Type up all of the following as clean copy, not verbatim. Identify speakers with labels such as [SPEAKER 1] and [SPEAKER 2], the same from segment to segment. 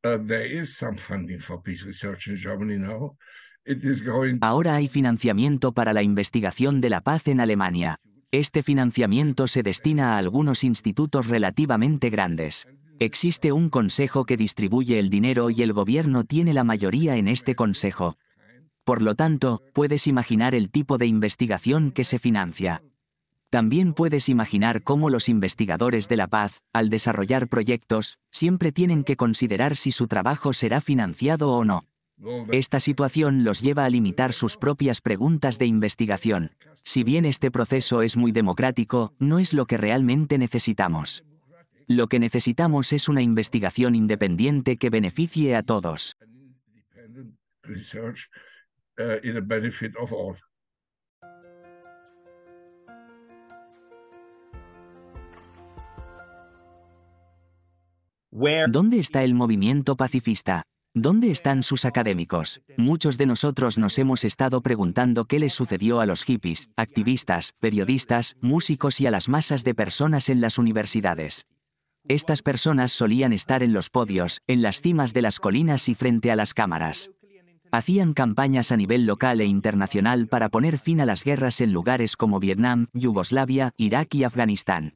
[SPEAKER 1] There is some funding for peace research in Germany now. It is going.
[SPEAKER 2] Ahora hay financiamiento para la investigación de la paz en Alemania. Este financiamiento se destina a algunos institutos relativamente grandes. Existe un consejo que distribuye el dinero y el gobierno tiene la mayoría en este consejo. Por lo tanto, puedes imaginar el tipo de investigación que se financia. También puedes imaginar cómo los investigadores de la paz, al desarrollar proyectos, siempre tienen que considerar si su trabajo será financiado o no. Esta situación los lleva a limitar sus propias preguntas de investigación. Si bien este proceso es muy democrático, no es lo que realmente necesitamos. Lo que necesitamos es una investigación independiente que beneficie a todos.
[SPEAKER 1] Research in the benefit of all.
[SPEAKER 2] ¿Dónde está el movimiento pacifista? ¿Dónde están sus académicos? Muchos de nosotros nos hemos estado preguntando qué les sucedió a los hippies, activistas, periodistas, músicos y a las masas de personas en las universidades. Estas personas solían estar en los podios, en las cimas de las colinas y frente a las cámaras. Hacían campañas a nivel local e internacional para poner fin a las guerras en lugares como Vietnam, Yugoslavia, Irak y Afganistán.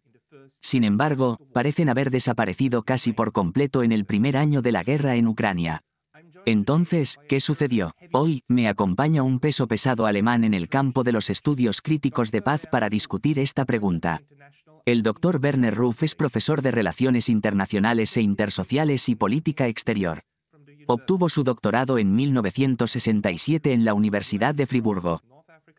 [SPEAKER 2] Sin embargo, parecen haber desaparecido casi por completo en el primer año de la guerra en Ucrania. Entonces, ¿qué sucedió? Hoy, me acompaña un peso pesado alemán en el campo de los estudios críticos de paz para discutir esta pregunta. El Dr. Werner Ruf es profesor de Relaciones Internacionales e Intersociales y Política Exterior. Obtuvo su doctorado en 1967 en la Universidad de Friburgo.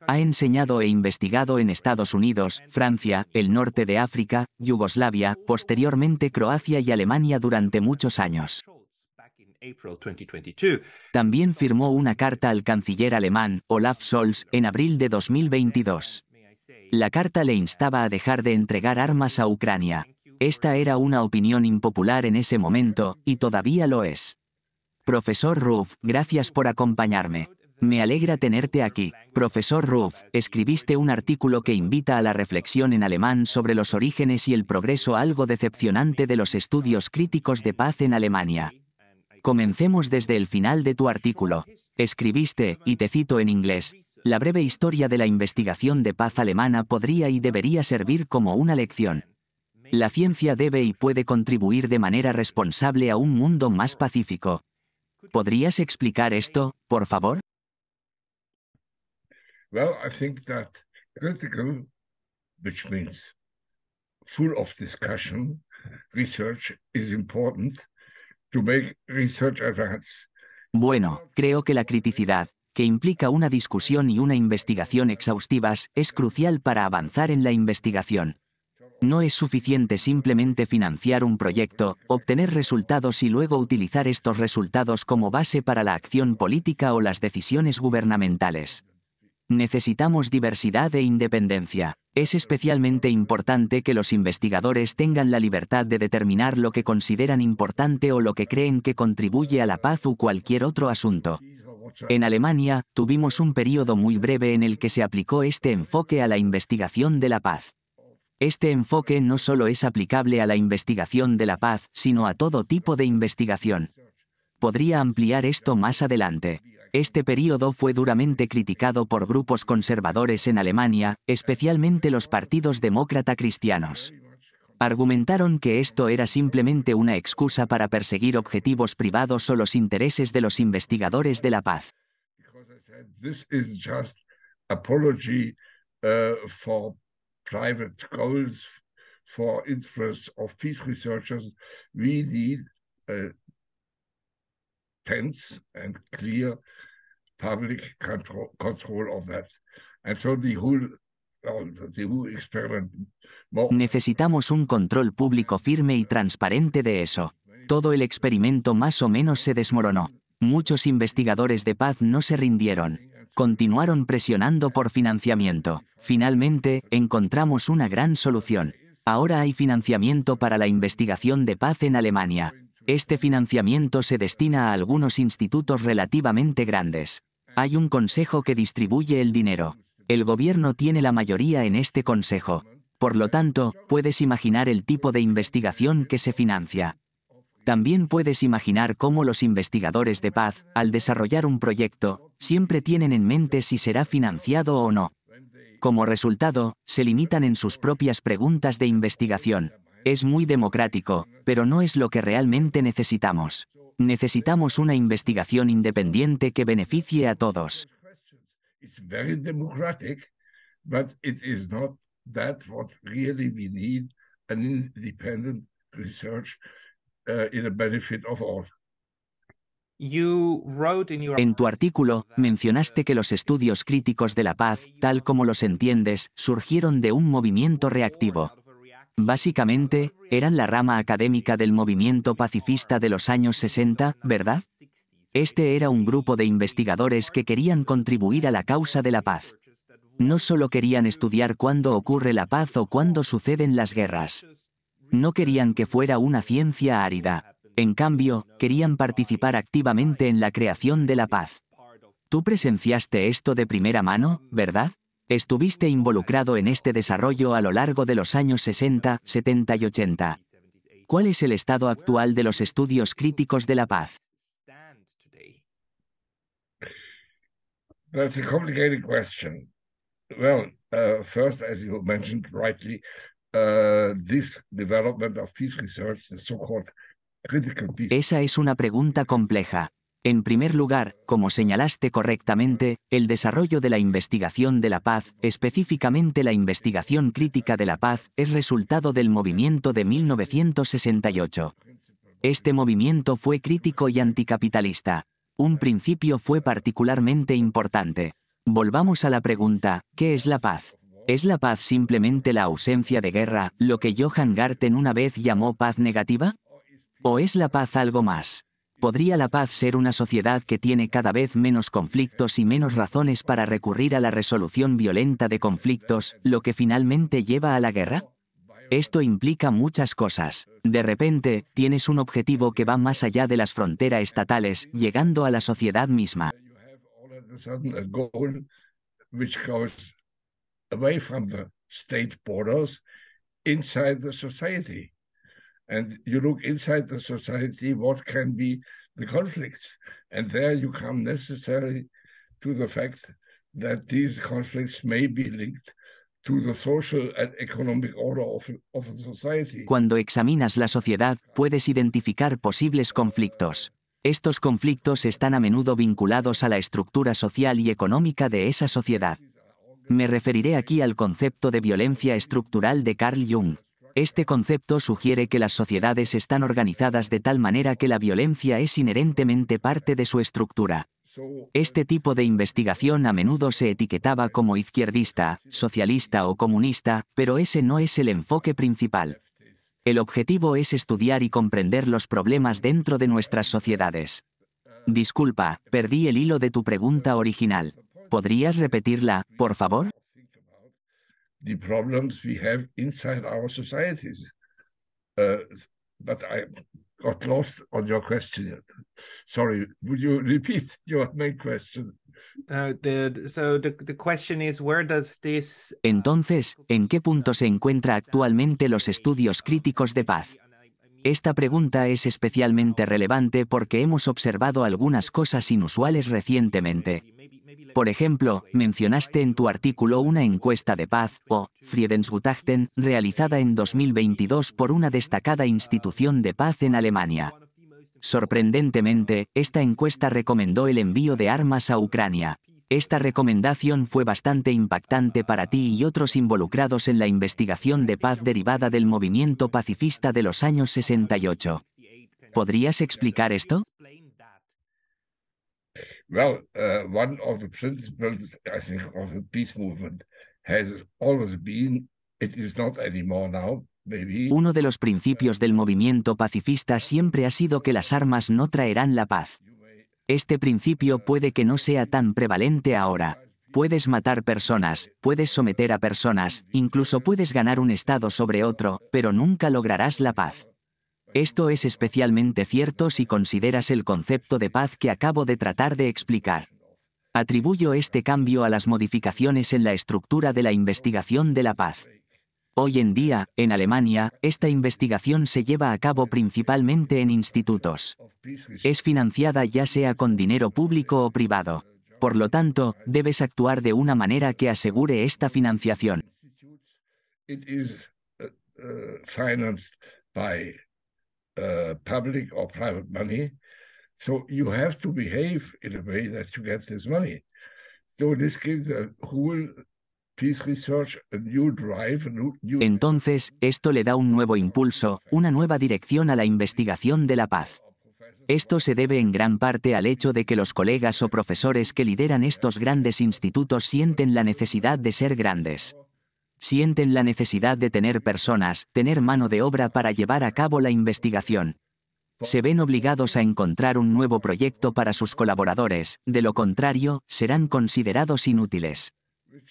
[SPEAKER 2] Ha enseñado e investigado en Estados Unidos, Francia, el norte de África, Yugoslavia, posteriormente Croacia y Alemania durante muchos años. También firmó una carta al canciller alemán, Olaf Scholz, en abril de 2022. La carta le instaba a dejar de entregar armas a Ucrania. Esta era una opinión impopular en ese momento, y todavía lo es. Profesor Ruf, gracias por acompañarme. Me alegra tenerte aquí. Profesor Ruf, escribiste un artículo que invita a la reflexión en alemán sobre los orígenes y el progreso algo decepcionante de los estudios críticos de paz en Alemania. Comencemos desde el final de tu artículo. Escribiste, y te cito en inglés, la breve historia de la investigación de paz alemana podría y debería servir como una lección. La ciencia debe y puede contribuir de manera responsable a un mundo más pacífico. ¿Podrías explicar esto, por favor?
[SPEAKER 1] Well, I think that critical, which means full of discussion, research is important to make research advance.
[SPEAKER 2] Bueno, creo que la criticidad, que implica una discusión y una investigación exhaustivas, es crucial para avanzar en la investigación. No es suficiente simplemente financiar un proyecto, obtener resultados y luego utilizar estos resultados como base para la acción política o las decisiones gubernamentales. Necesitamos diversidad e independencia. Es especialmente importante que los investigadores tengan la libertad de determinar lo que consideran importante o lo que creen que contribuye a la paz u cualquier otro asunto. En Alemania, tuvimos un período muy breve en el que se aplicó este enfoque a la investigación de la paz. Este enfoque no solo es aplicable a la investigación de la paz, sino a todo tipo de investigación. Podría ampliar esto más adelante. Este período fue duramente criticado por grupos conservadores en Alemania, especialmente los partidos demócrata cristianos. Argumentaron que esto era simplemente una excusa para perseguir objetivos privados o los intereses de los investigadores de la paz.
[SPEAKER 1] This is just apology for private goals, for interests of peace researchers. We need a tense and clear public control of that. And so the whole experiment.
[SPEAKER 2] Necesitamos un control público firme y transparente de eso. Todo el experimento más o menos se desmoronó. Muchos investigadores de paz no se rindieron. Continuaron presionando por financiamiento. Finalmente, encontramos una gran solución. Ahora hay financiamiento para la investigación de paz en Alemania. Este financiamiento se destina a algunos institutos relativamente grandes. Hay un consejo que distribuye el dinero. El gobierno tiene la mayoría en este consejo. Por lo tanto, puedes imaginar el tipo de investigación que se financia. También puedes imaginar cómo los investigadores de paz, al desarrollar un proyecto, siempre tienen en mente si será financiado o no. Como resultado, se limitan en sus propias preguntas de investigación. Es muy democrático, pero no es lo que realmente necesitamos. Necesitamos una investigación independiente que beneficie a todos.
[SPEAKER 1] It's very democratic, but it is not that what really we need an independent research in the benefit of all.
[SPEAKER 2] En tu artículo, mencionaste que los estudios críticos de la paz, tal como los entiendes, surgieron de un movimiento reactivo. Básicamente, eran la rama académica del movimiento pacifista de los años 60, ¿verdad? Este era un grupo de investigadores que querían contribuir a la causa de la paz. No solo querían estudiar cuándo ocurre la paz o cuándo suceden las guerras. No querían que fuera una ciencia árida. En cambio, querían participar activamente en la creación de la paz. Tú presenciaste esto de primera mano, ¿verdad? Estuviste involucrado en este desarrollo a lo largo de los años 60, 70 y 80. ¿Cuál es el estado actual de los estudios críticos de la paz?
[SPEAKER 1] That's a complicated question. Well, first, as you mentioned rightly, this development of peace research, the so-called critical peace.
[SPEAKER 2] Esa es una pregunta compleja. En primer lugar, como señalaste correctamente, el desarrollo de la investigación de la paz, específicamente la investigación crítica de la paz, es resultado del movimiento de 1968. Este movimiento fue crítico y anticapitalista. Un principio fue particularmente importante. Volvamos a la pregunta, ¿qué es la paz? ¿Es la paz simplemente la ausencia de guerra, lo que Johann Garten una vez llamó paz negativa? ¿O es la paz algo más? ¿Podría la paz ser una sociedad que tiene cada vez menos conflictos y menos razones para recurrir a la resolución violenta de conflictos, lo que finalmente lleva a la guerra? Esto implica muchas cosas. De repente, tienes un objetivo que va más allá de las fronteras estatales, llegando a la sociedad misma.
[SPEAKER 1] You have all of a sudden a goal which goes away from the state borders inside the society. And you look inside the society, what can be the conflicts? And there you come necessarily to the fact that these conflicts may be linked to the social and economic order of a society.
[SPEAKER 2] Cuando examinas la sociedad, puedes identificar posibles conflictos. Estos conflictos están a menudo vinculados a la estructura social y económica de esa sociedad. Me referiré aquí al concepto de violencia estructural de Carl Jung. Este concepto sugiere que las sociedades están organizadas de tal manera que la violencia es inherentemente parte de su estructura. Este tipo de investigación a menudo se etiquetaba como izquierdista, socialista o comunista, pero ese no es el enfoque principal. El objetivo es estudiar y comprender los problemas dentro de nuestras sociedades. Disculpa, perdí el hilo de tu pregunta original. ¿Podrías repetirla, por favor?
[SPEAKER 1] The problems we have inside our societies. But I got lost on your question. Sorry, would you repeat your main question?
[SPEAKER 3] The question is, where does this
[SPEAKER 2] Entonces, ¿en qué punto se encuentran actualmente los estudios críticos de paz? Esta pregunta es especialmente relevante porque hemos observado algunas cosas inusuales recientemente. Por ejemplo, mencionaste en tu artículo una encuesta de paz, o Friedensgutachten, realizada en 2022 por una destacada institución de paz en Alemania. Sorprendentemente, esta encuesta recomendó el envío de armas a Ucrania. Esta recomendación fue bastante impactante para ti y otros involucrados en la investigación de paz derivada del movimiento pacifista de los años 68. ¿Podrías explicar esto?
[SPEAKER 1] Well, one of the principles, I think, of the peace movement has always been, it is not anymore now, maybe.
[SPEAKER 2] Uno de los principios del movimiento pacifista siempre ha sido que las armas no traerán la paz. Este principio puede que no sea tan prevalente ahora. Puedes matar personas, puedes someter a personas, incluso puedes ganar un estado sobre otro, pero nunca lograrás la paz. Esto es especialmente cierto si consideras el concepto de paz que acabo de tratar de explicar. Atribuyo este cambio a las modificaciones en la estructura de la investigación de la paz. Hoy en día, en Alemania, esta investigación se lleva a cabo principalmente en institutos. Es financiada ya sea con dinero público o privado. Por lo tanto, debes actuar de una manera que asegure esta financiación.
[SPEAKER 1] It is financed by public or private money, so you have to behave in a way that you get this money. So this gives the whole peace research a new drive, a new.
[SPEAKER 2] Entonces, esto le da un nuevo impulso, una nueva dirección a la investigación de la paz. Esto se debe en gran parte al hecho de que los colegas o profesores que lideran estos grandes institutos sienten la necesidad de ser grandes. Sienten la necesidad de tener personas, tener mano de obra para llevar a cabo la investigación. Se ven obligados a encontrar un nuevo proyecto para sus colaboradores, de lo contrario, serán considerados inútiles.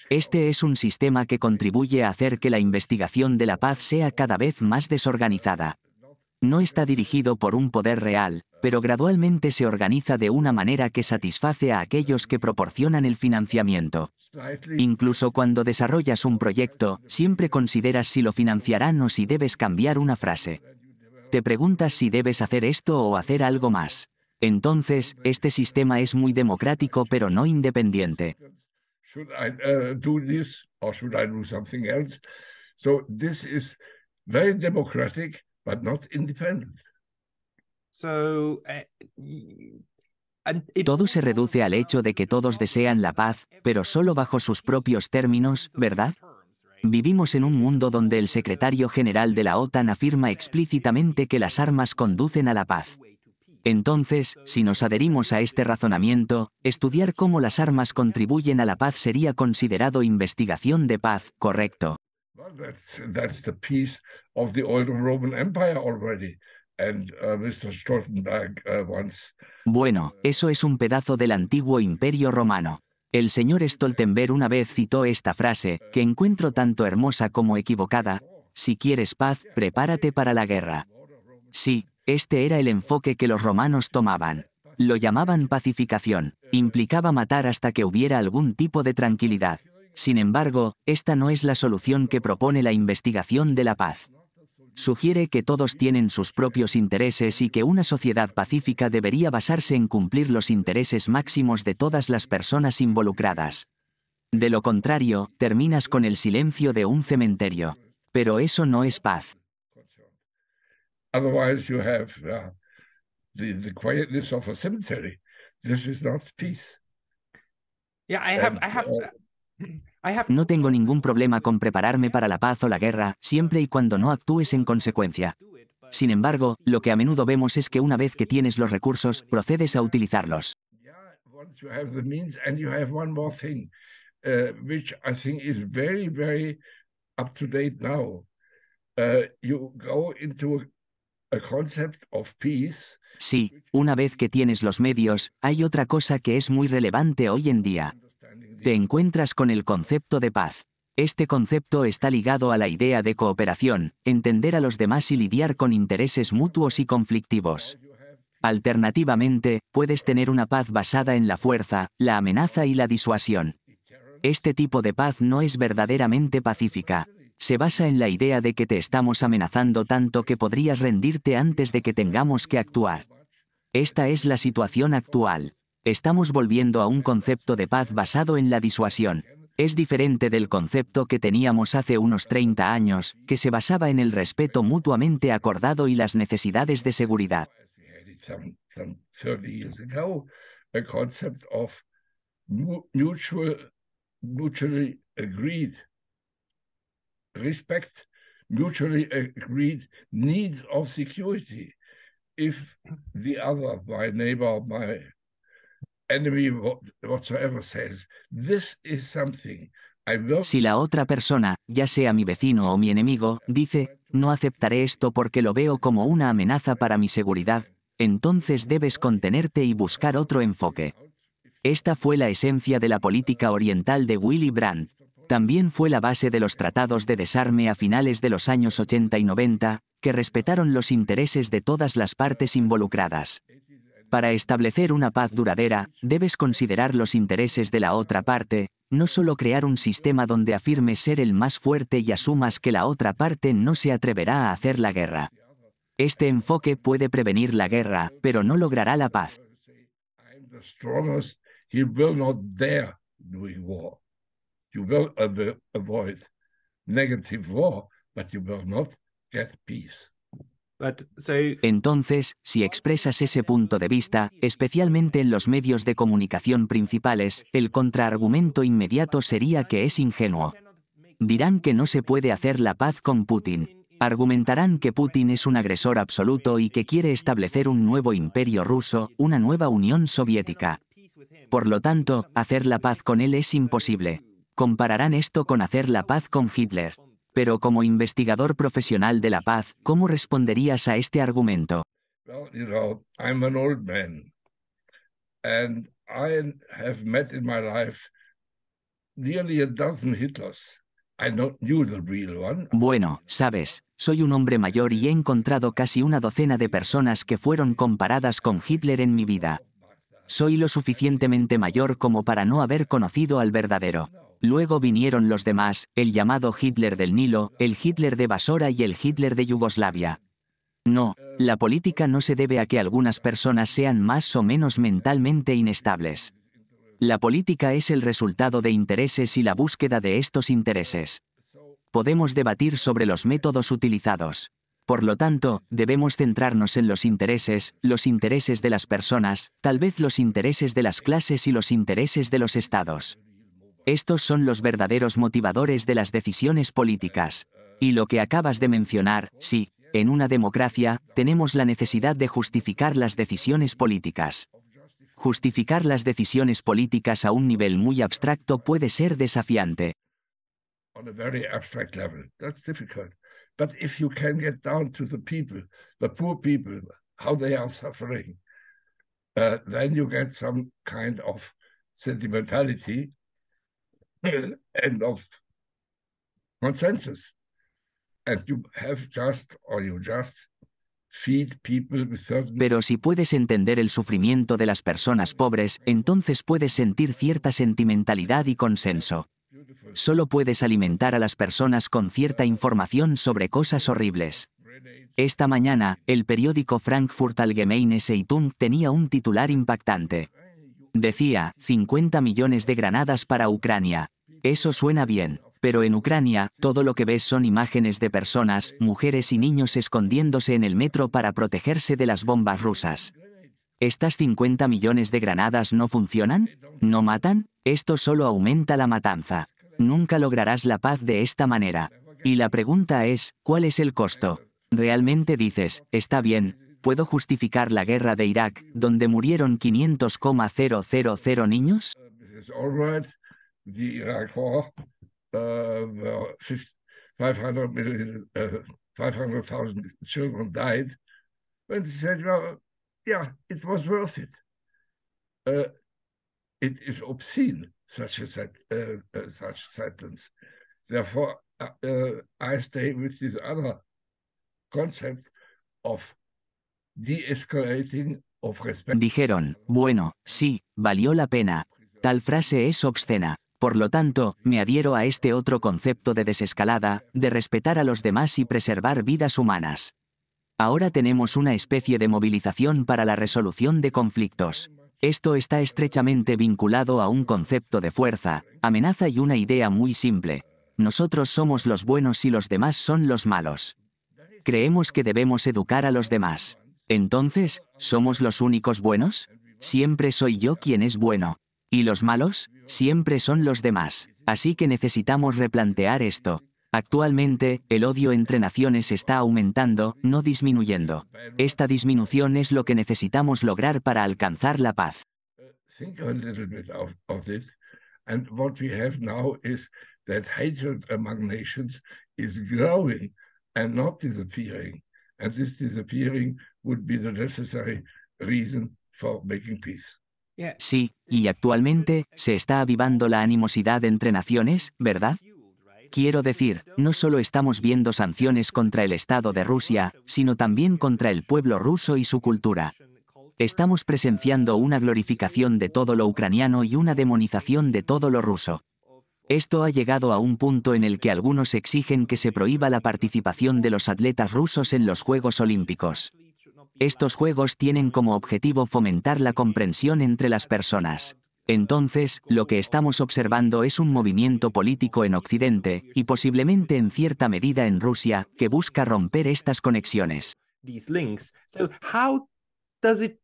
[SPEAKER 2] Este es un sistema que contribuye a hacer que la investigación de la paz sea cada vez más desorganizada. No está dirigido por un poder real, pero gradualmente se organiza de una manera que satisface a aquellos que proporcionan el financiamiento. Incluso cuando desarrollas un proyecto, siempre consideras si lo financiarán o si debes cambiar una frase. Te preguntas si debes hacer esto o hacer algo más. Entonces, este sistema es muy democrático pero no independiente.
[SPEAKER 1] Should I do this or should I do something else? So this is very democratic, but not independent.
[SPEAKER 3] So,
[SPEAKER 2] Todo se reduce al hecho de que todos desean la paz, pero solo bajo sus propios términos, ¿verdad? Vivimos en un mundo donde el secretario general de la OTAN afirma explícitamente que las armas conducen a la paz. Entonces, si nos adherimos a este razonamiento, estudiar cómo las armas contribuyen a la paz sería considerado investigación de paz, ¿correcto?
[SPEAKER 1] Well, that's the piece of the old Roman Empire already. And Mr. Stoltenberg once.
[SPEAKER 2] Bueno, eso es un pedazo del antiguo imperio romano. El señor Stoltenberg una vez citó esta frase, que encuentro tanto hermosa como equivocada: si quieres paz, prepárate para la guerra. Sí, este era el enfoque que los romanos tomaban. Lo llamaban pacificación. Implicaba matar hasta que hubiera algún tipo de tranquilidad. Sin embargo, esta no es la solución que propone la investigación de la paz. Sugiere que todos tienen sus propios intereses y que una sociedad pacífica debería basarse en cumplir los intereses máximos de todas las personas involucradas. De lo contrario, terminas con el silencio de un cementerio. Pero eso no es paz.
[SPEAKER 1] Otherwise you have the quietness of a cemetery. This is not peace.
[SPEAKER 3] yeah, I have.
[SPEAKER 2] No tengo ningún problema con prepararme para la paz o la guerra, siempre y cuando no actúes en consecuencia. Sin embargo, lo que a menudo vemos es que una vez que tienes los recursos, procedes a utilizarlos.
[SPEAKER 1] Yeah, once you have the means, and you have one more thing, which I think is very, very up to date now. You go into a concept of peace.
[SPEAKER 2] Sí, una vez que tienes los medios, hay otra cosa que es muy relevante hoy en día. Te encuentras con el concepto de paz. Este concepto está ligado a la idea de cooperación, entender a los demás y lidiar con intereses mutuos y conflictivos. Alternativamente, puedes tener una paz basada en la fuerza, la amenaza y la disuasión. Este tipo de paz no es verdaderamente pacífica. Se basa en la idea de que te estamos amenazando tanto que podrías rendirte antes de que tengamos que actuar. Esta es la situación actual. Estamos volviendo a un concepto de paz basado en la disuasión. Es diferente del concepto que teníamos hace unos 30 años, que se basaba en el respeto mutuamente acordado y las necesidades de seguridad.
[SPEAKER 1] Some 30 years ago, a concept of mutually agreed respect, mutually agreed needs of security. If the other, my neighbor, my enemy, whatsoever says, this is something I will.
[SPEAKER 2] Si la otra persona, ya sea mi vecino o mi enemigo, dice, no aceptaré esto porque lo veo como una amenaza para mi seguridad, entonces debes contenerte y buscar otro enfoque. Esta fue la esencia de la política oriental de Willy Brandt. También fue la base de los tratados de desarme a finales de los años 80 y 90, que respetaron los intereses de todas las partes involucradas. Para establecer una paz duradera, debes considerar los intereses de la otra parte, no solo crear un sistema donde afirmes ser el más fuerte y asumas que la otra parte no se atreverá a hacer la guerra. Este enfoque puede prevenir la guerra, pero no logrará la paz.
[SPEAKER 1] I'm the strongest, he will not dare doing war. You will avoid negative war, but you will not get peace.
[SPEAKER 2] Entonces, si expresas ese punto de vista, especialmente en los medios de comunicación principales, el contraargumento inmediato sería que es ingenuo. Dirán que no se puede hacer la paz con Putin. Argumentarán que Putin es un agresor absoluto y que quiere establecer un nuevo imperio ruso, una nueva Unión Soviética. Por lo tanto, hacer la paz con él es imposible. Compararán esto con hacer la paz con Hitler. Pero como investigador profesional de la paz, ¿cómo responderías a este argumento?
[SPEAKER 1] Well, I'm an old man, and I have met in my life nearly a dozen Hitlers. I not knew the real one.
[SPEAKER 2] Bueno, sabes, soy un hombre mayor y he encontrado casi una docena de personas que fueron comparadas con Hitler en mi vida. Soy lo suficientemente mayor como para no haber conocido al verdadero. Luego vinieron los demás, el llamado Hitler del Nilo, el Hitler de Basora y el Hitler de Yugoslavia. No, la política no se debe a que algunas personas sean más o menos mentalmente inestables. La política es el resultado de intereses y la búsqueda de estos intereses. Podemos debatir sobre los métodos utilizados. Por lo tanto, debemos centrarnos en los intereses de las personas, tal vez los intereses de las clases y los intereses de los estados. Estos son los verdaderos motivadores de las decisiones políticas. Y lo que acabas de mencionar, sí, en una democracia, tenemos la necesidad de justificar las decisiones políticas. Justificar las decisiones políticas a un nivel muy abstracto puede ser desafiante.
[SPEAKER 1] On a very abstract level, that's difficult. But if you can get down to the people, the poor people, how they are suffering, then you get some kind of sentimentality and of consensus. And you just feed people with certain...
[SPEAKER 2] Pero si puedes entender el sufrimiento de las personas pobres, entonces puedes sentir cierta sentimentalidad y consenso. Solo puedes alimentar a las personas con cierta información sobre cosas horribles. Esta mañana, el periódico Frankfurt Allgemeine Zeitung tenía un titular impactante. Decía, 50 millones de granadas para Ucrania. Eso suena bien, pero en Ucrania, todo lo que ves son imágenes de personas, mujeres y niños escondiéndose en el metro para protegerse de las bombas rusas. ¿Estas 50 millones de granadas no funcionan? ¿No matan? Esto solo aumenta la matanza. Nunca lograrás la paz de esta manera. Y la pregunta es, ¿cuál es el costo? ¿Realmente dices, está bien, puedo justificar la guerra de Irak, donde murieron 500,000 niños?
[SPEAKER 1] The Iraq War, 500,000 children died. And he said, well, yeah, it was worth it. It is obscene, such sentence. Therefore, I stay with this other concept of de-escalating, of respect.
[SPEAKER 2] Dijeron, bueno, sí, valió la pena. Tal frase es obscena. Por lo tanto, me adhiero a este otro concepto de desescalada, de respetar a los demás y preservar vidas humanas. Ahora tenemos una especie de movilización para la resolución de conflictos. Esto está estrechamente vinculado a un concepto de fuerza, amenaza y una idea muy simple. Nosotros somos los buenos y los demás son los malos. Creemos que debemos educar a los demás. Entonces, ¿somos los únicos buenos? Siempre soy yo quien es bueno. ¿Y los malos? Siempre son los demás. Así que necesitamos replantear esto. Actualmente, el odio entre naciones está aumentando, no disminuyendo. Esta disminución es lo que necesitamos lograr para alcanzar la paz.
[SPEAKER 1] Think a little bit of it. And what we have now is that hatred among nations is growing and not disappearing. And this disappearing would be the necessary reason for making peace.
[SPEAKER 2] Sí, y actualmente, se está avivando la animosidad entre naciones, ¿verdad? Quiero decir, no solo estamos viendo sanciones contra el Estado de Rusia, sino también contra el pueblo ruso y su cultura. Estamos presenciando una glorificación de todo lo ucraniano y una demonización de todo lo ruso. Esto ha llegado a un punto en el que algunos exigen que se prohíba la participación de los atletas rusos en los Juegos Olímpicos. Estos juegos tienen como objetivo fomentar la comprensión entre las personas. Entonces, lo que estamos observando es un movimiento político en Occidente, y posiblemente en cierta medida en Rusia, que busca romper estas conexiones.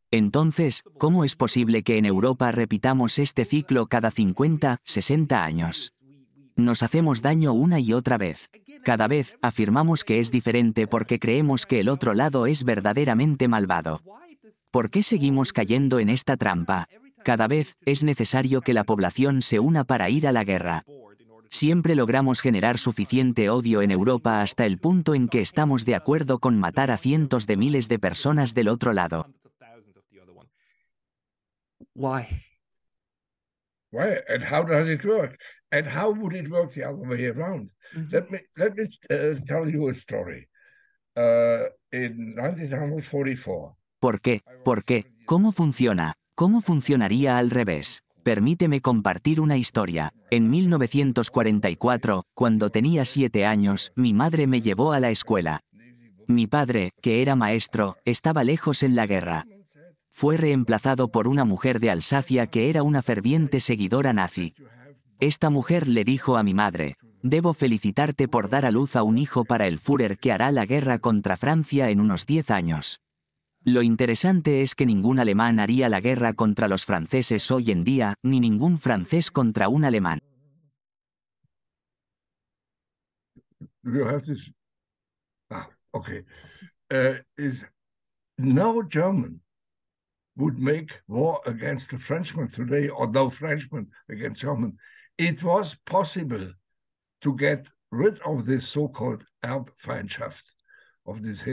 [SPEAKER 2] Entonces, ¿cómo es posible que en Europa repitamos este ciclo cada 50, 60 años? Nos hacemos daño una y otra vez. Cada vez afirmamos que es diferente porque creemos que el otro lado es verdaderamente malvado. ¿Por qué seguimos cayendo en esta trampa? Cada vez es necesario que la población se una para ir a la guerra. Siempre logramos generar suficiente odio en Europa hasta el punto en que estamos de acuerdo con matar a cientos de miles de personas del otro lado.
[SPEAKER 3] Why?
[SPEAKER 1] Why? And how does it work? And how would it work the other way around? Let me tell you a story. In 1944.
[SPEAKER 2] ¿Por qué? ¿Por qué? ¿Cómo funciona? ¿Cómo funcionaría al revés? Permíteme compartir una historia. En 1944, cuando tenía 7 años, mi madre me llevó a la escuela. Mi padre, que era maestro, estaba lejos en la guerra. Fue reemplazado por una mujer de Alsacia que era una ferviente seguidora nazi. Esta mujer le dijo a mi madre: «Debo felicitarte por dar a luz a un hijo para el Führer que hará la guerra contra Francia en unos 10 años». Lo interesante es que ningún alemán haría la guerra contra los franceses hoy en día, ni ningún francés contra un alemán.
[SPEAKER 1] You have this. Okay. Is no German would make war against the Frenchman today, or no Frenchman against German. It was possible to get rid of this so-called Erbfeindschaft, of this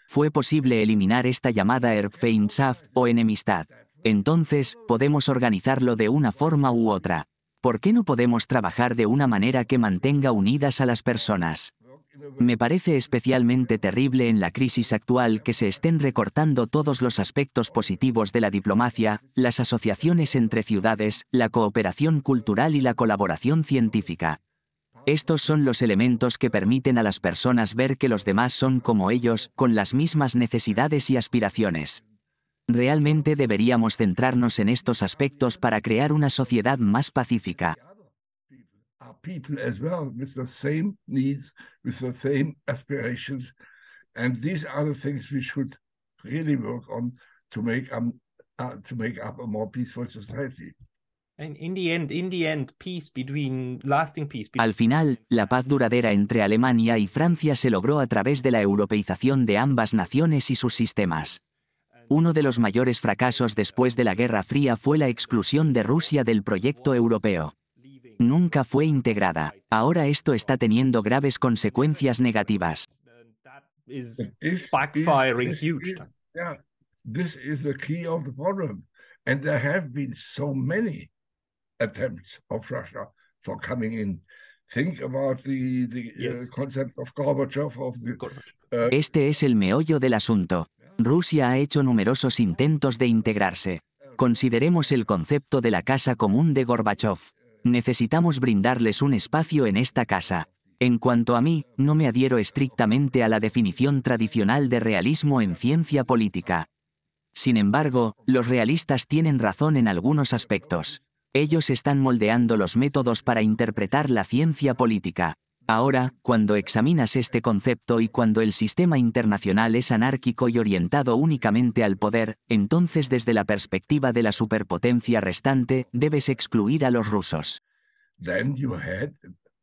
[SPEAKER 2] Fue posible eliminar esta llamada Erbfeindschaft o enemistad. Entonces, podemos organizarlo de una forma u otra. ¿Por qué no podemos trabajar de una manera que mantenga unidas a las personas? Me parece especialmente terrible en la crisis actual que se estén recortando todos los aspectos positivos de la diplomacia, las asociaciones entre ciudades, la cooperación cultural y la colaboración científica. Estos son los elementos que permiten a las personas ver que los demás son como ellos, con las mismas necesidades y aspiraciones. Realmente deberíamos centrarnos en estos aspectos para crear una sociedad más pacífica.
[SPEAKER 1] People as well with the same needs, with the same aspirations, and these are the things we should really work on to make up a more peaceful society.
[SPEAKER 3] And in the end, lasting peace.
[SPEAKER 2] Al final, la paz duradera entre Alemania y Francia se logró a través de la europeización de ambas naciones y sus sistemas. Uno de los mayores fracasos después de la Guerra Fría fue la exclusión de Rusia del proyecto europeo. Nunca fue integrada. Ahora esto está teniendo graves consecuencias negativas.
[SPEAKER 3] Backfiring huge.
[SPEAKER 1] This is the key of the problem. And there have been so many attempts of Russia for coming in. Think about the concept of Gorbachev,
[SPEAKER 2] Este es el meollo del asunto. Rusia ha hecho numerosos intentos de integrarse. Consideremos el concepto de la casa común de Gorbachev. Necesitamos brindarles un espacio en esta casa. En cuanto a mí, no me adhiero estrictamente a la definición tradicional de realismo en ciencia política. Sin embargo, los realistas tienen razón en algunos aspectos. Ellos están moldeando los métodos para interpretar la ciencia política. Ahora, cuando examinas este concepto y cuando el sistema internacional es anárquico y orientado únicamente al poder, entonces desde la perspectiva de la superpotencia restante, debes excluir a los rusos.
[SPEAKER 1] Then you had,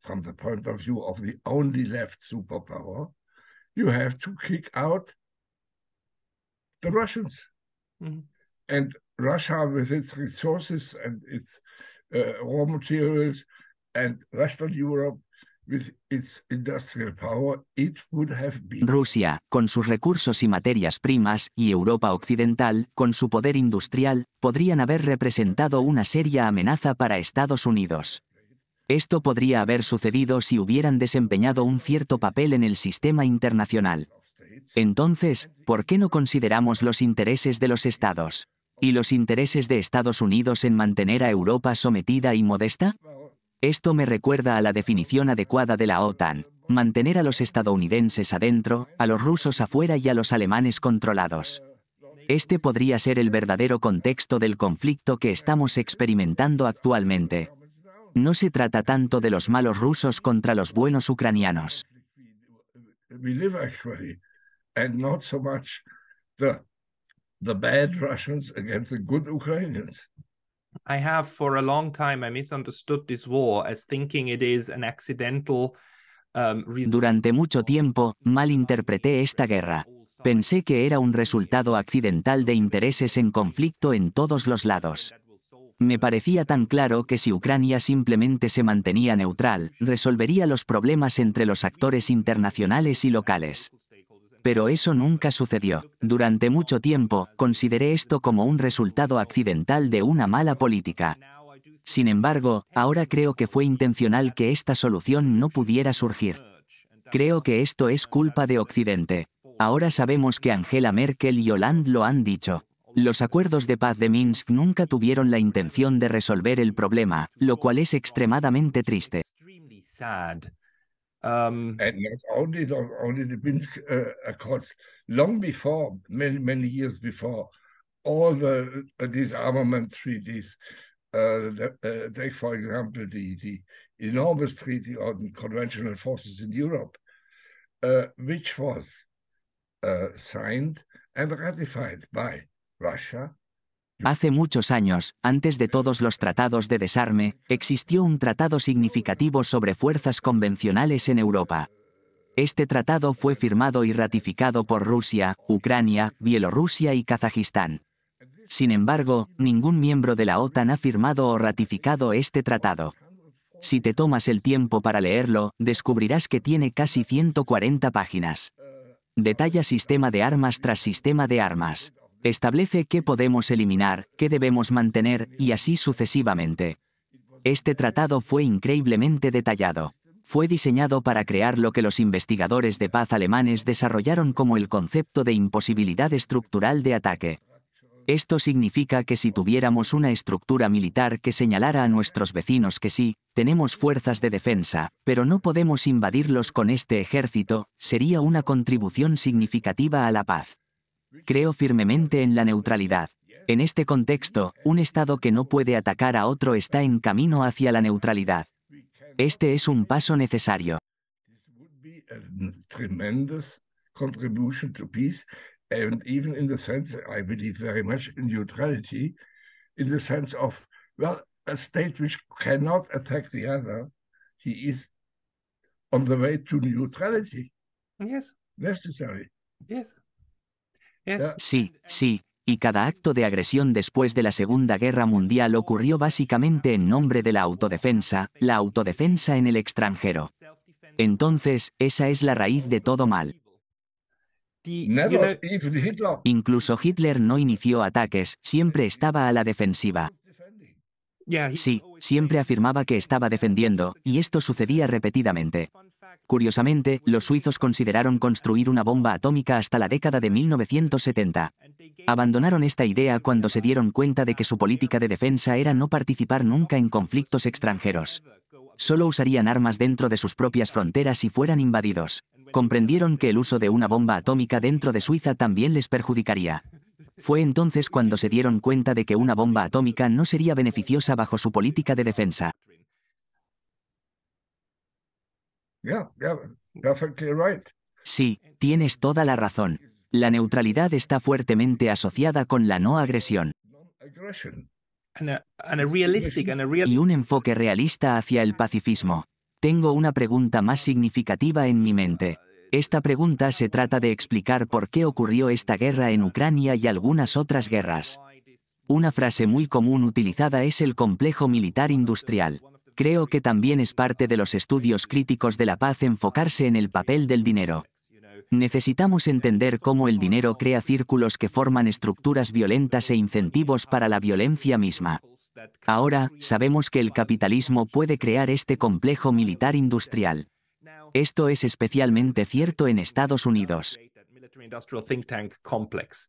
[SPEAKER 1] from the point of view of the only left superpower, you have to kick out the Russians. Mm-hmm. And Russia, with its resources and its raw materials, and Western Europe, with its industrial power, it would have been...
[SPEAKER 2] Rusia, con sus recursos y materias primas, y Europa Occidental, con su poder industrial, podrían haber representado una seria amenaza para Estados Unidos. Esto podría haber sucedido si hubieran desempeñado un cierto papel en el sistema internacional. Entonces, ¿por qué no consideramos los intereses de los estados? ¿Y los intereses de Estados Unidos en mantener a Europa sometida y modesta? Esto me recuerda a la definición adecuada de la OTAN: mantener a los estadounidenses adentro, a los rusos afuera y a los alemanes controlados. Este podría ser el verdadero contexto del conflicto que estamos experimentando actualmente. No se trata tanto de los malos rusos contra los buenos ucranianos.
[SPEAKER 1] We live actually, and not so much the bad Russians against the good Ukrainians.
[SPEAKER 3] I have for a long time I misunderstood this war as thinking it is an accidental
[SPEAKER 2] Durante mucho tiempo, malinterpreté esta guerra. Pensé que era un resultado accidental de intereses en conflicto en todos los lados. Me parecía tan claro que si Ucrania simplemente se mantenía neutral, resolvería los problemas entre los actores internacionales y locales. Pero eso nunca sucedió. Durante mucho tiempo, consideré esto como un resultado accidental de una mala política. Sin embargo, ahora creo que fue intencional que esta solución no pudiera surgir. Creo que esto es culpa de Occidente. Ahora sabemos que Angela Merkel y Hollande lo han dicho. Los acuerdos de paz de Minsk nunca tuvieron la intención de resolver el problema, lo cual es extremadamente triste.
[SPEAKER 1] And not only the Minsk Accords, long before, many years before, all the disarmament treaties, take for example the enormous treaty on conventional forces in Europe, which was signed and ratified by Russia.
[SPEAKER 2] Hace muchos años, antes de todos los tratados de desarme, existió un tratado significativo sobre fuerzas convencionales en Europa. Este tratado fue firmado y ratificado por Rusia, Ucrania, Bielorrusia y Kazajistán. Sin embargo, ningún miembro de la OTAN ha firmado o ratificado este tratado. Si te tomas el tiempo para leerlo, descubrirás que tiene casi 140 páginas. Detalla sistema de armas tras sistema de armas. Establece qué podemos eliminar, qué debemos mantener, y así sucesivamente. Este tratado fue increíblemente detallado. Fue diseñado para crear lo que los investigadores de paz alemanes desarrollaron como el concepto de imposibilidad estructural de ataque. Esto significa que si tuviéramos una estructura militar que señalara a nuestros vecinos que sí, tenemos fuerzas de defensa, pero no podemos invadirlos con este ejército, sería una contribución significativa a la paz. Creo firmemente en la neutralidad. En este contexto, un Estado que no puede atacar a otro está en camino hacia la neutralidad. Este es un paso necesario.
[SPEAKER 1] And even in the sense, I believe very much in neutrality, in the sense of, well, a state which cannot attack the other, he is on the way to neutrality.
[SPEAKER 3] Yes.
[SPEAKER 1] Necessary.
[SPEAKER 3] Yes. Yes.
[SPEAKER 2] Sí, y cada acto de agresión después de la Segunda Guerra Mundial ocurrió básicamente en nombre de la autodefensa en el extranjero. Entonces, esa es la raíz de todo mal. Incluso Hitler no inició ataques, siempre estaba a la defensiva. Sí, siempre afirmaba que estaba defendiendo, y esto sucedía repetidamente. Curiosamente, los suizos consideraron construir una bomba atómica hasta la década de 1970. Abandonaron esta idea cuando se dieron cuenta de que su política de defensa era no participar nunca en conflictos extranjeros. Solo usarían armas dentro de sus propias fronteras si fueran invadidos. Comprendieron que el uso de una bomba atómica dentro de Suiza también les perjudicaría. Fue entonces cuando se dieron cuenta de que una bomba atómica no sería beneficiosa bajo su política de defensa. Sí, tienes toda la razón. La neutralidad está fuertemente asociada con la no agresión. Y un enfoque realista hacia el pacifismo. Tengo una pregunta más significativa en mi mente. Esta pregunta se trata de explicar por qué ocurrió esta guerra en Ucrania y algunas otras guerras. Una frase muy común utilizada es el complejo militar industrial. Creo que también es parte de los estudios críticos de la paz enfocarse en el papel del dinero. Necesitamos entender cómo el dinero crea círculos que forman estructuras violentas e incentivos para la violencia misma. Ahora, sabemos que el capitalismo puede crear este complejo militar industrial. Esto es especialmente cierto en Estados Unidos.
[SPEAKER 3] Industrial think tank complex.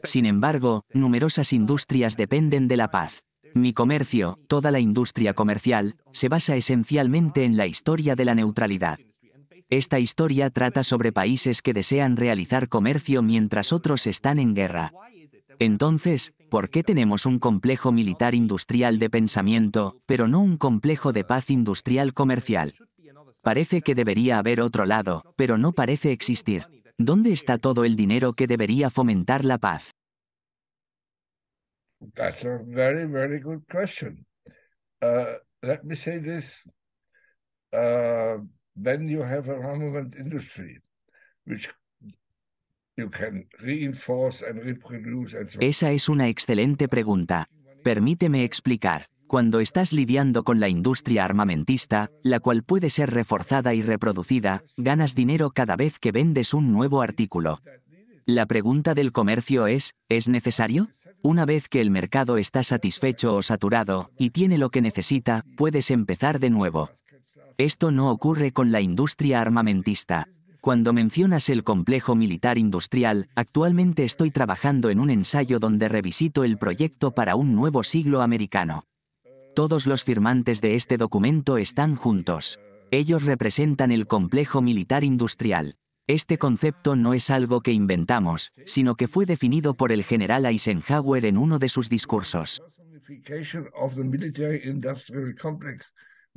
[SPEAKER 2] Sin embargo, numerosas industrias dependen de la paz. Mi comercio, toda la industria comercial, se basa esencialmente en la historia de la neutralidad. Esta historia trata sobre países que desean realizar comercio mientras otros están en guerra. Entonces, ¿por qué tenemos un complejo militar industrial de pensamiento, pero no un complejo de paz industrial comercial? Parece que debería haber otro lado, pero no parece existir. ¿Dónde está todo el dinero que debería fomentar la paz?
[SPEAKER 1] That's a very, very good question. Let me say this. Then you have an armament industry, which you can reinforce and reproduce and so on.
[SPEAKER 2] Esa es una excelente pregunta. Permíteme explicar. Cuando estás lidiando con la industria armamentista, la cual puede ser reforzada y reproducida, ganas dinero cada vez que vendes un nuevo artículo. La pregunta del comercio ¿es necesario? Una vez que el mercado está satisfecho o saturado, y tiene lo que necesita, puedes empezar de nuevo. Esto no ocurre con la industria armamentista. Cuando mencionas el complejo militar industrial, actualmente estoy trabajando en un ensayo donde revisito el proyecto para un nuevo siglo americano. Todos los firmantes de este documento están juntos. Ellos representan el complejo militar industrial. Este concepto no es algo que inventamos, sino que fue definido por el general Eisenhower en uno de sus discursos.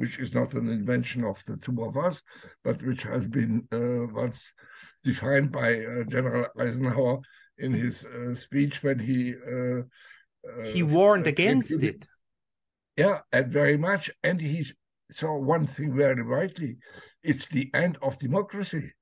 [SPEAKER 1] Which is not an invention of the two of us, but which has been once defined by General Eisenhower in his speech when he
[SPEAKER 3] warned against it.
[SPEAKER 1] Yeah, and very much. And he saw one thing very rightly. It's the end of democracy.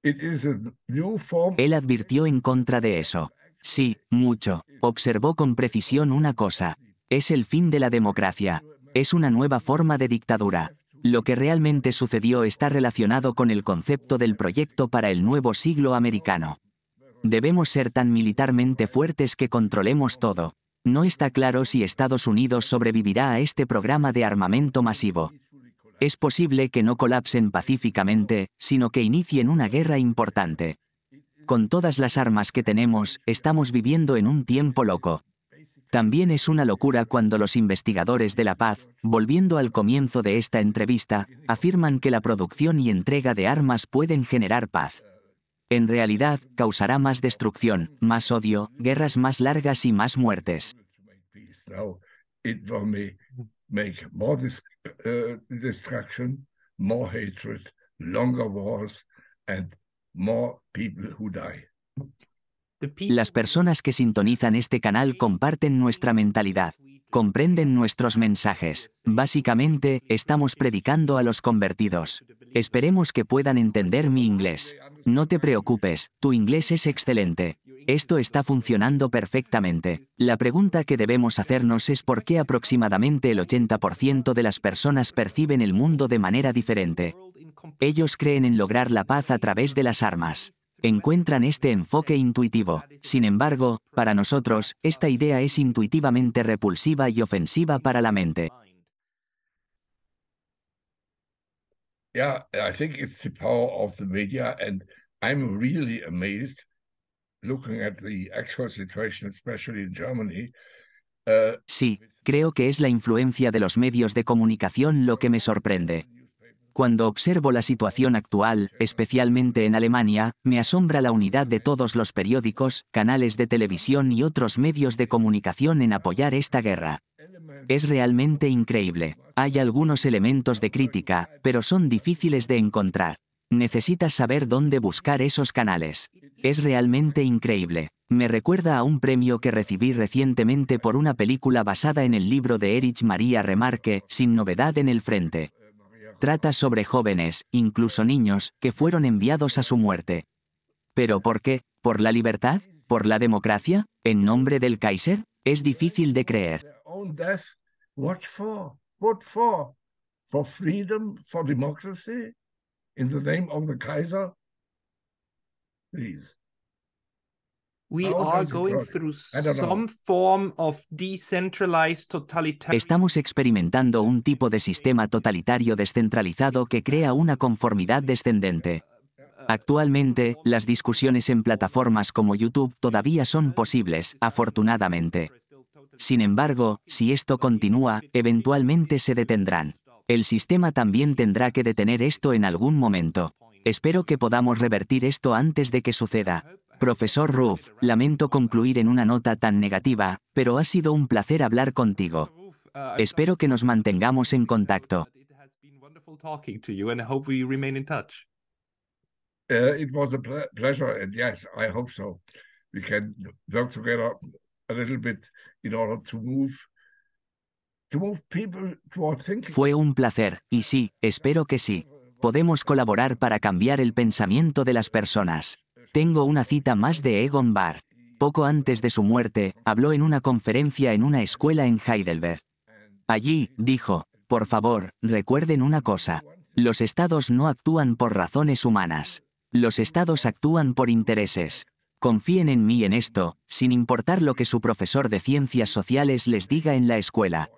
[SPEAKER 1] It is a new form.
[SPEAKER 2] Él advirtió en contra de eso. Sí, mucho. Observó con precisión una cosa. Es el fin de la democracia. Es una nueva forma de dictadura. Lo que realmente sucedió está relacionado con el concepto del proyecto para el nuevo siglo americano. Debemos ser tan militarmente fuertes que controlemos todo. No está claro si Estados Unidos sobrevivirá a este programa de armamento masivo. Es posible que no colapsen pacíficamente, sino que inicien una guerra importante. Con todas las armas que tenemos, estamos viviendo en un tiempo loco. También es una locura cuando los investigadores de la paz, volviendo al comienzo de esta entrevista, afirman que la producción y entrega de armas pueden generar paz. En realidad, causará más destrucción, más odio, guerras más largas y más muertes.
[SPEAKER 1] Destruction, more hatred, longer wars, and more people who die.
[SPEAKER 2] Las personas que sintonizan este canal comparten nuestra mentalidad, comprenden nuestros mensajes. Básicamente, estamos predicando a los convertidos. Esperemos que puedan entender mi inglés. No te preocupes, tu inglés es excelente. Esto está funcionando perfectamente. La pregunta que debemos hacernos es por qué aproximadamente el 80% de las personas perciben el mundo de manera diferente. Ellos creen en lograr la paz a través de las armas. Encuentran este enfoque intuitivo. Sin embargo, para nosotros, esta idea es intuitivamente repulsiva y ofensiva para la mente.
[SPEAKER 1] Yeah, I think it's the power of the media, and I'm really amazed looking at the actual situation, especially in Germany.
[SPEAKER 2] Sí, creo que es la influencia de los medios de comunicación lo que me sorprende. Cuando observo la situación actual, especialmente en Alemania, me asombra la unidad de todos los periódicos, canales de televisión y otros medios de comunicación en apoyar esta guerra. Es realmente increíble. Hay algunos elementos de crítica, pero son difíciles de encontrar. Necesitas saber dónde buscar esos canales. Es realmente increíble. Me recuerda a un premio que recibí recientemente por una película basada en el libro de Erich Maria Remarque, Sin novedad en el frente. Trata sobre jóvenes, incluso niños, que fueron enviados a su muerte. ¿Pero por qué? ¿Por la libertad? ¿Por la democracia? ¿En nombre del Kaiser? Es difícil de creer.
[SPEAKER 1] What for? What for? For freedom, for democracy? In the name of the Kaiser? Please.
[SPEAKER 3] We are going through some form of decentralized totalitarian.
[SPEAKER 2] Estamos experimentando un tipo de sistema totalitario descentralizado que crea una conformidad descendente. Actualmente, las discusiones en plataformas como YouTube todavía son posibles, afortunadamente. Sin embargo, si esto continúa, eventualmente se detendrán. El sistema también tendrá que detener esto en algún momento. Espero que podamos revertir esto antes de que suceda. Profesor Roof, lamento concluir en una nota tan negativa, pero ha sido un placer hablar contigo. Espero que nos mantengamos en contacto.
[SPEAKER 1] It was a pleasure, and yes, I hope so. We can work together a little bit in order to move people toward thinking.
[SPEAKER 2] Fue un placer, y sí, espero que sí. Podemos colaborar para cambiar el pensamiento de las personas. Tengo una cita más de Egon Bahr. Poco antes de su muerte, habló en una conferencia en una escuela en Heidelberg. Allí, dijo, por favor, recuerden una cosa. Los estados no actúan por razones humanas. Los estados actúan por intereses. Confíen en mí en esto, sin importar lo que su profesor de ciencias sociales les diga en la escuela.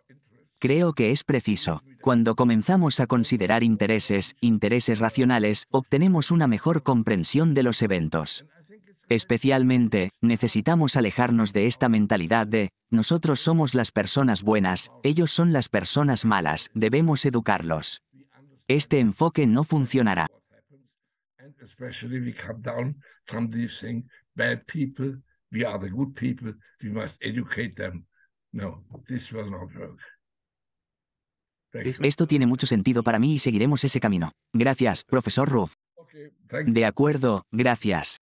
[SPEAKER 2] Creo que es preciso. Cuando comenzamos a considerar intereses racionales, obtenemos una mejor comprensión de los eventos. Especialmente, necesitamos alejarnos de esta mentalidad de, nosotros somos las personas buenas, ellos son las personas malas, debemos educarlos. Este enfoque no funcionará.
[SPEAKER 1] Especially we come down from this thing, bad people, we are the good people, we must educate them. No, this will not work.
[SPEAKER 2] Esto tiene mucho sentido para mí y seguiremos ese camino. Gracias, profesor Roof. De acuerdo, gracias.